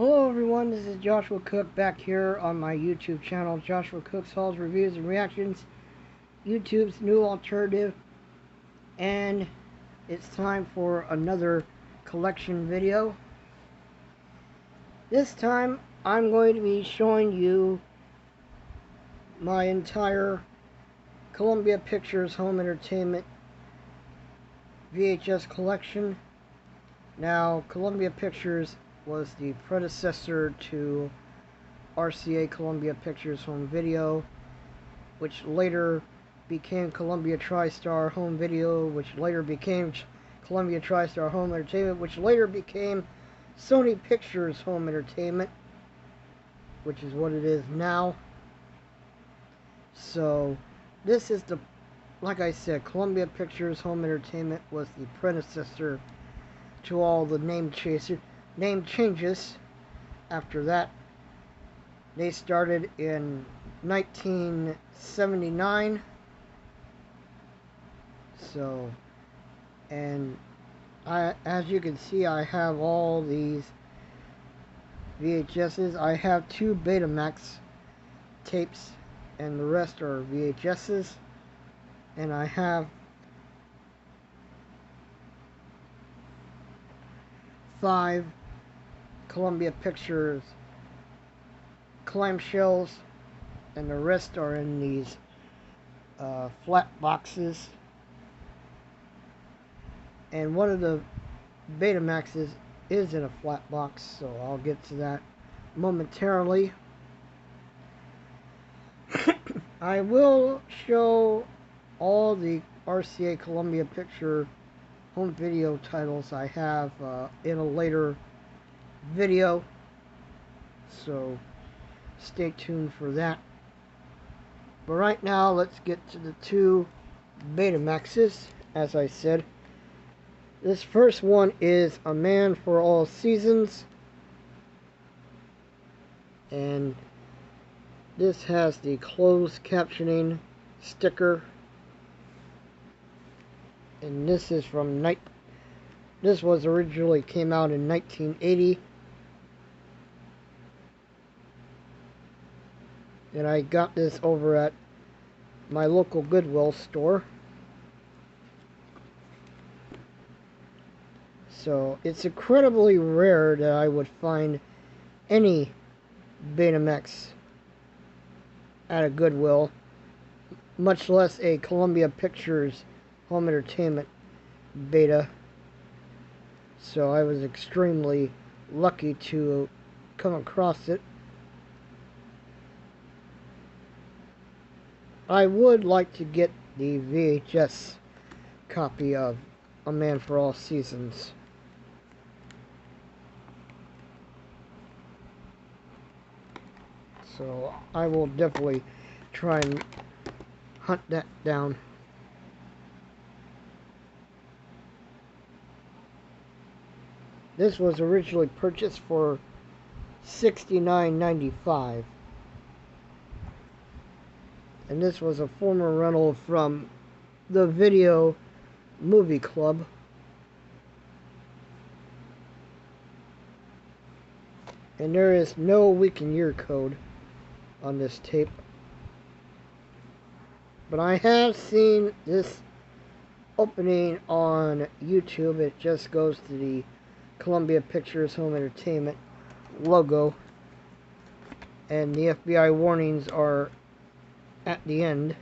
Hello everyone, this is Joshua Cook back here on my YouTube channel, Joshua Cook's Hauls, Reviews, and Reactions, YouTube's new alternative, and it's time for another collection video. This time I'm going to be showing you my entire Columbia Pictures Home Entertainment VHS collection. Now, Columbia Pictures was the predecessor to RCA Columbia Pictures Home Video, which later became Columbia TriStar Home Video, which later became Columbia TriStar Home Entertainment, which later became Sony Pictures Home Entertainment, which is what it is now. So this is like I said, Columbia Pictures Home Entertainment was the predecessor to all the name changes. After that, they started in 1979. So, and as you can see, I have all these VHSs. I have 2 Betamax tapes, and the rest are VHSs. And I have 5 Columbia Pictures clamshells, and the rest are in these flat boxes. And one of the Betamaxes is in a flat box, so I'll get to that momentarily. I will show all the RCA Columbia Picture home video titles I have in a later video, so stay tuned for that. But right now, let's get to the 2 Betamaxes. As I said, this first one is A Man for All Seasons, and this has the closed captioning sticker, and this is from this was originally came out in 1980, and I got this over at my local Goodwill store. So it's incredibly rare that I would find any Betamax at a Goodwill, much less a Columbia Pictures Home Entertainment Beta. So I was extremely lucky to come across it. I would like to get the VHS copy of A Man for All Seasons. So I will definitely try and hunt that down. This was originally purchased for $69.95. And this was a former rental from the Video Movie Club. And there is no week and year code on this tape. But I have seen this opening on YouTube. It just goes to the Columbia Pictures Home Entertainment logo, and the FBI warnings are at the end.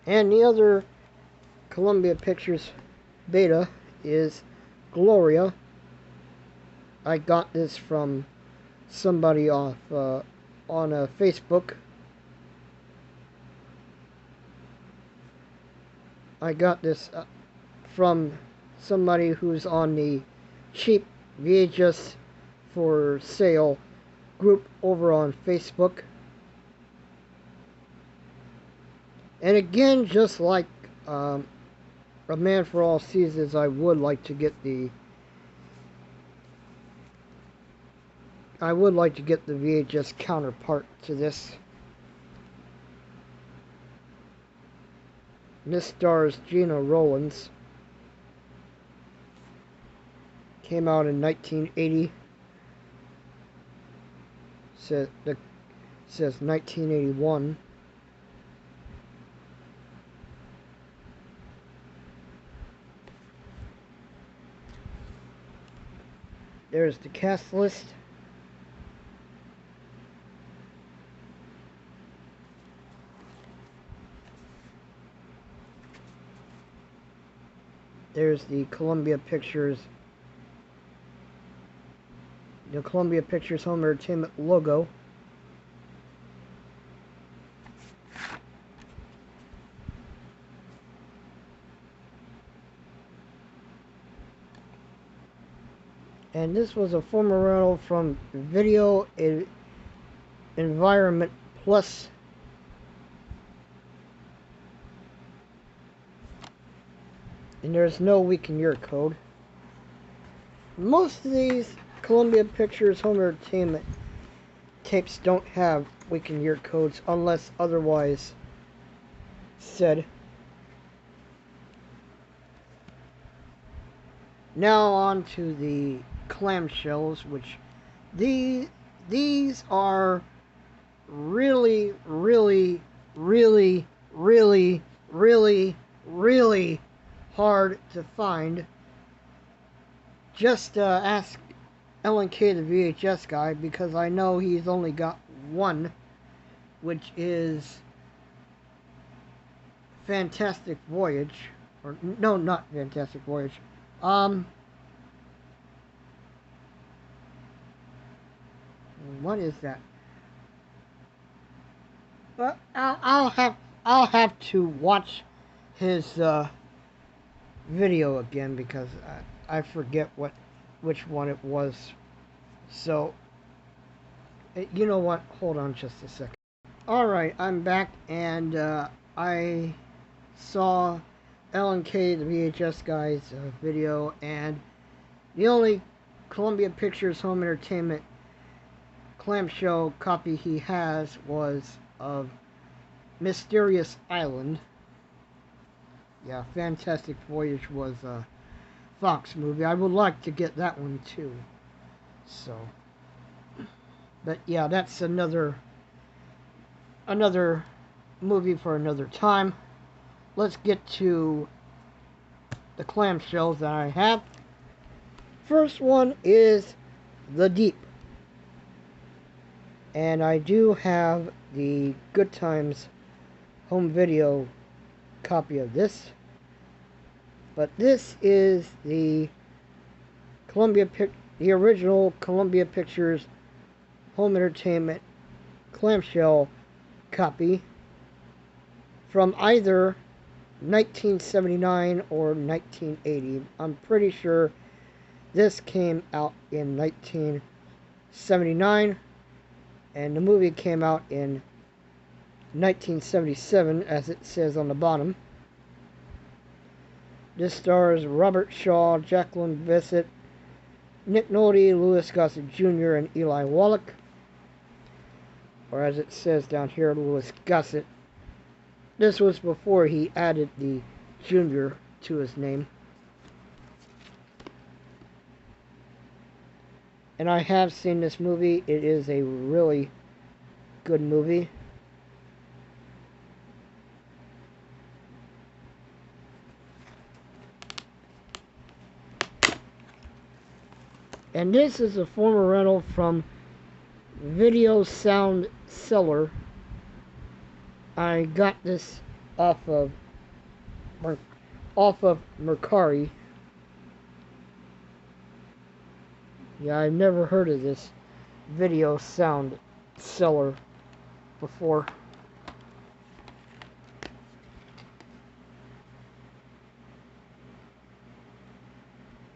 And the other Columbia Pictures Beta is Gloria. I got this from somebody off on Facebook. I got this from somebody who's on the cheap VHS for sale group over on Facebook. And again, just like A Man for All Seasons, I would like to get the VHS counterpart to this. This stars Gina Rowlands. Came out in 1980. Says 1981. There's the cast list. There's the Columbia Pictures Home Entertainment logo. And this was a former rental from Video Environment Plus. And there's no week and year code. Most of these Columbia Pictures Home Entertainment tapes don't have week and year codes unless otherwise said. Now on to the clamshells, which these are really hard to find. Just ask L&K, the VHS guy, because I know he's only got one, which is Fantastic Voyage, or no, not Fantastic Voyage. What is that? But I'll have to watch his video again because I forget which one it was. So you know what? Hold on just a second. All right, I'm back, and I saw L&K, the VHS guy's video, and the only Columbia Pictures Home Entertainment clamshell copy he has was of Mysterious Island. Yeah, Fantastic Voyage was a Fox movie. I would like to get that one too. So, but yeah, that's another movie for another time. Let's get to the clamshells that I have. First one is The Deep. And I do have the Good Times home video copy of this. But this is the original Columbia Pictures Home Entertainment clamshell copy from either 1979 or 1980. I'm pretty sure this came out in 1979, and the movie came out in 1977, as it says on the bottom. This stars Robert Shaw, Jacqueline Bisset, Nick Nolte, Louis Gossett Jr., and Eli Wallach. Or as it says down here, Louis Gossett. This was before he added the Jr. to his name. And I have seen this movie. It is a really good movie. And this is a former rental from Video Sound Cellar. I got this off of Mercari. Yeah, I've never heard of this Video Sound Cellar before.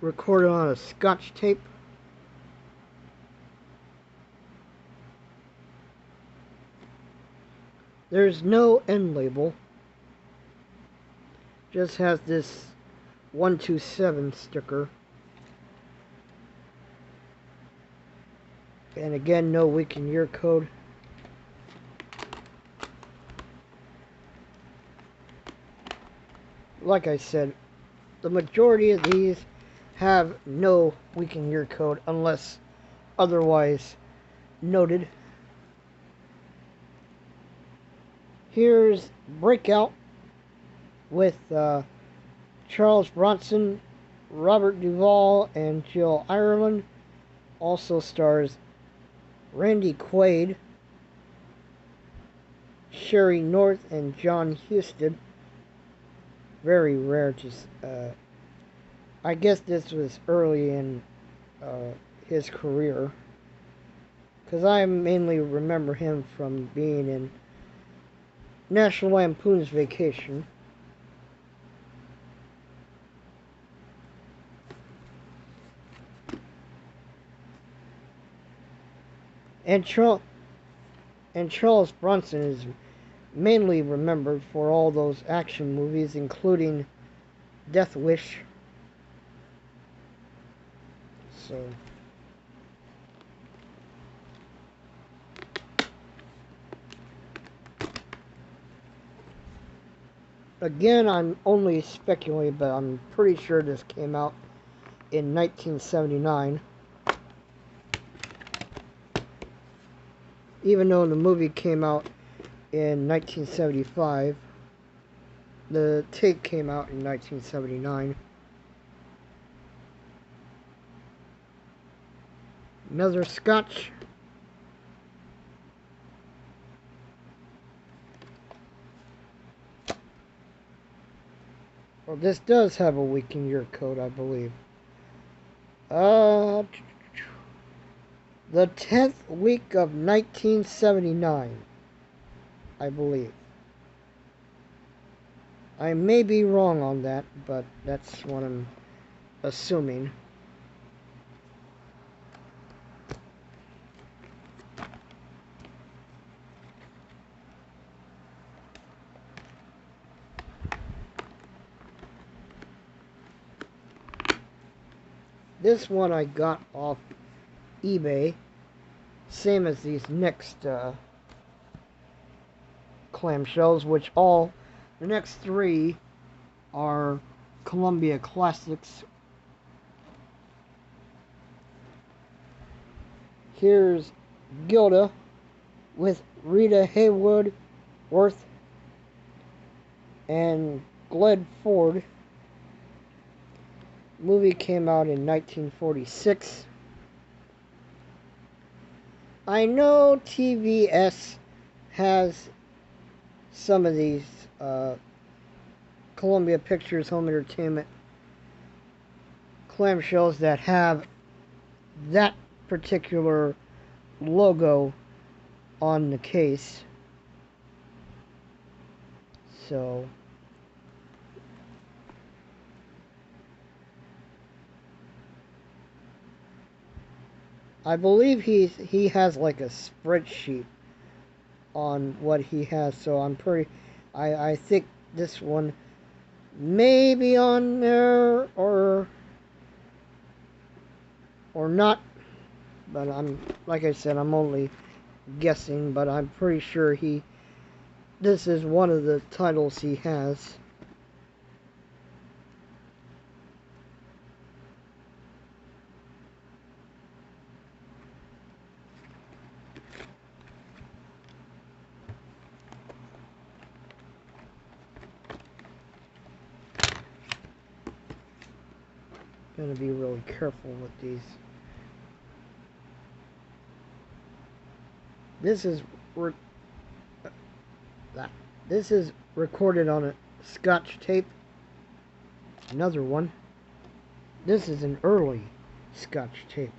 Recorded on a Scotch tape. There's no end label. Just has this 127 sticker. And again, no week and year code. like I said, the majority of these have no week and year code unless otherwise noted. Here's Breakout with Charles Bronson, Robert Duvall, and Jill Ireland. Also stars Randy Quaid, Sherry North, and John Huston. Very rare to... I guess this was early in his career, because I mainly remember him from being in National Lampoon's Vacation. And Charles Bronson is mainly remembered for all those action movies, including Death Wish. So, again, I'm only speculating, but I'm pretty sure this came out in 1979. Even though the movie came out in 1975, the tape came out in 1979. Another Scotch. Well, this does have a week and year code, I believe. The 10th week of 1979, I believe. I may be wrong on that, but that's what I'm assuming. This one I got off eBay, same as these next clamshells, which the next three are Columbia Classics. Here's Gilda with Rita Hayworth and Gled Ford. Movie came out in 1946. I know TVS has some of these Columbia Pictures Home Entertainment clamshells that have that particular logo on the case. So I believe he has like a spreadsheet on what he has, so I think this one may be on there or not, but like I said, I'm only guessing, but I'm pretty sure this is one of the titles he has. Gonna be really careful with these. This is recorded on a Scotch tape. Another one. This is an early Scotch tape.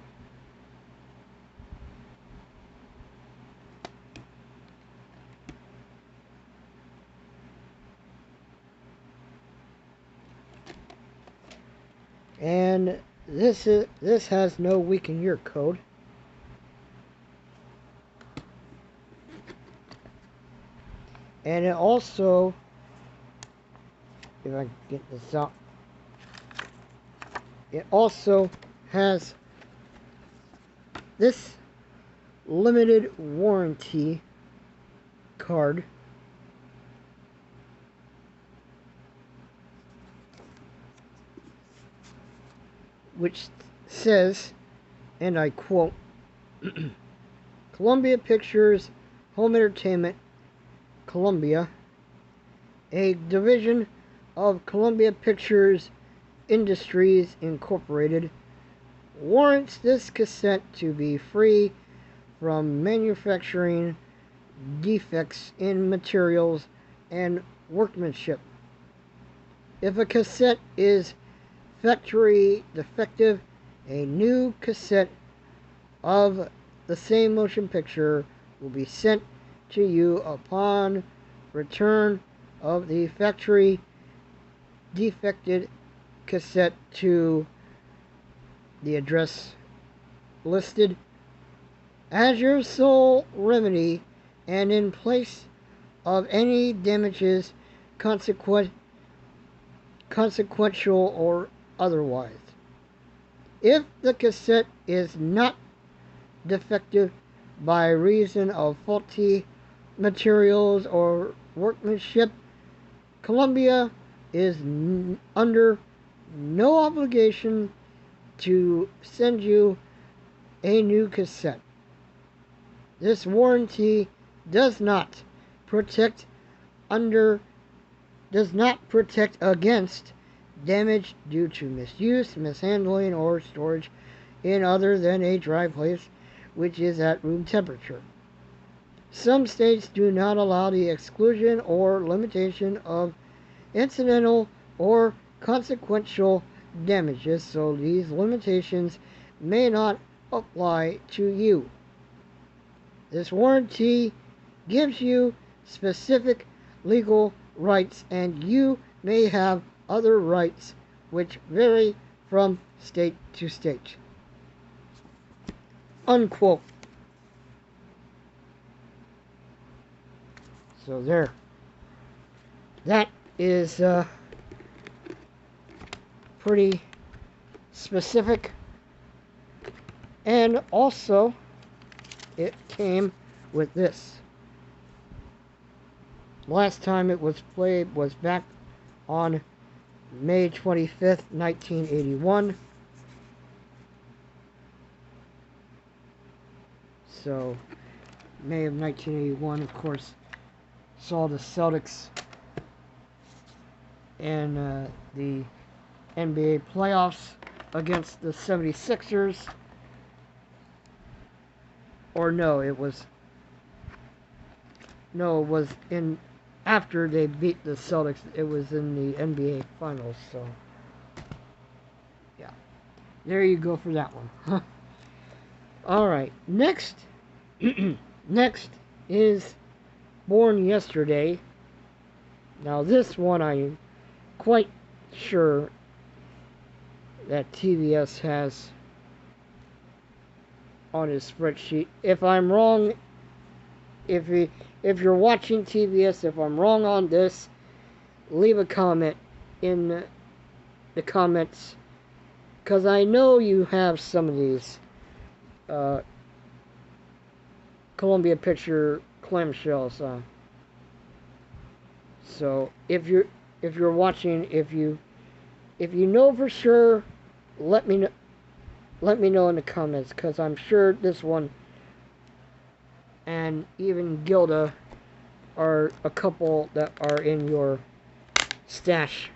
And this has no week and year code. And it also, if I can get this out, it also has this limited warranty card. which says, and I quote, Columbia Pictures Home Entertainment, Columbia, a division of Columbia Pictures Industries Incorporated, warrants this cassette to be free from manufacturing defects in materials and workmanship. If a cassette is factory defective, a new cassette of the same motion picture will be sent to you upon return of the factory defected cassette to the address listed. As your sole remedy and in place of any damages consequential or otherwise. If the cassette is not defective by reason of faulty materials or workmanship, Columbia is under no obligation to send you a new cassette. This warranty does not protect against damage due to misuse, mishandling, or storage in other than a dry place which is at room temperature. Some states do not allow the exclusion or limitation of incidental or consequential damages, so these limitations may not apply to you. This warranty gives you specific legal rights, and you may have other rights which vary from state to state. Unquote. So there. That is pretty specific. And also, it came with this. Last time it was played was back on May 25th, 1981. So, May of 1981, of course, saw the Celtics in the NBA playoffs against the 76ers. Or no, it was in after they beat the Celtics. It was in the NBA Finals. So, yeah, there you go for that one. All right, next is Born Yesterday. Now this one I'm quite sure that TBS has on his spreadsheet. If I'm wrong, if you're watching TBS, if I'm wrong on this, leave a comment in the comments, because I know you have some of these Columbia Picture clamshells on. So if you're watching, if you know for sure, let me know in the comments, because I'm sure this one and even Gilda are a couple that are in your stash.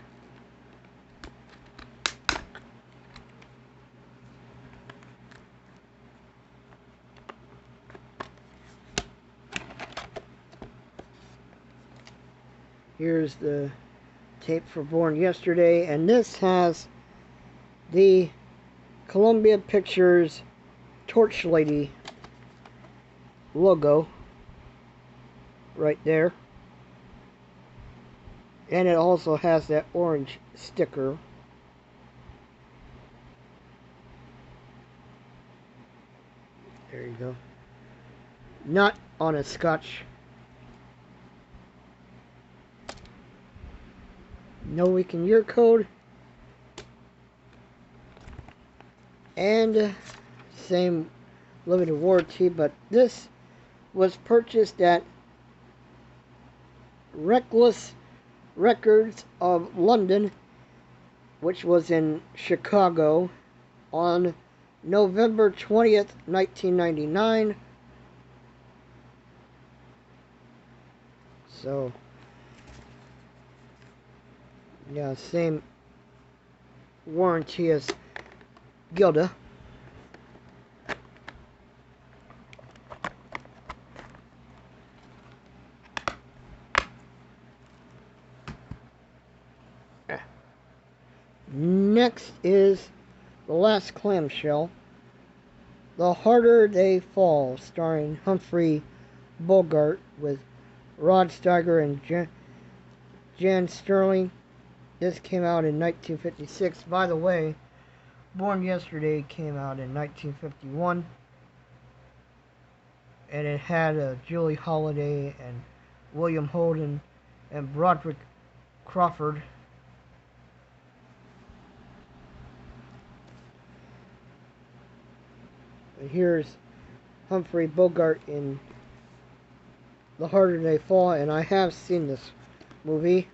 Here's the tape for Born Yesterday, and this has the Columbia Pictures Torch Lady logo right there, and it also has that orange sticker. There you go. Not on a scotch. No weekend year code. And same limited warranty, but this was purchased at Reckless Records of London, which was in Chicago, on November 20th, 1999. So, yeah, same warranty as Gilda. Next is The Last Clamshell, The Harder They Fall, starring Humphrey Bogart with Rod Steiger and Jan Sterling. This came out in 1956. By the way, Born Yesterday came out in 1951. And it had Julie Holliday and William Holden and Broderick Crawford. And here's Humphrey Bogart in The Harder They Fall, and I have seen this movie,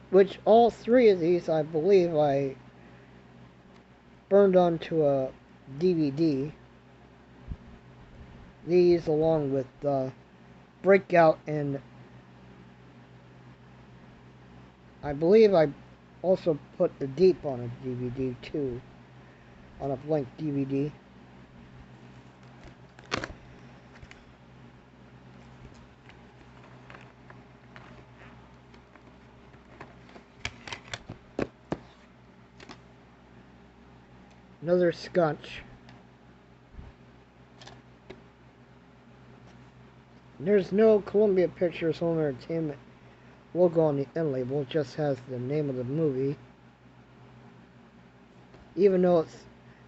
which all three of these, I believe, I burned onto a DVD. These, along with Breakout, and I believe I also put The Deep on a DVD too, on a blank DVD. Another scotch. There's no Columbia Pictures Home Entertainment logo on the end label. It just has the name of the movie, even though it's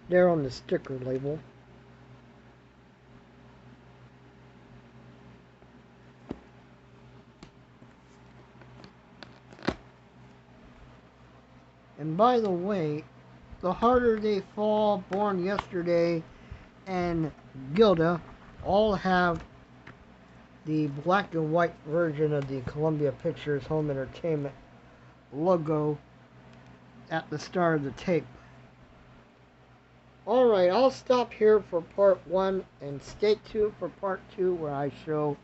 there on the sticker label. And by the way, The Harder They Fall, Born Yesterday, and Gilda all have the black and white version of the Columbia Pictures Home Entertainment logo at the start of the tape. Alright, I'll stop here for part 1 and stay tuned for part 2, where I show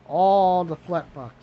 all the flat box.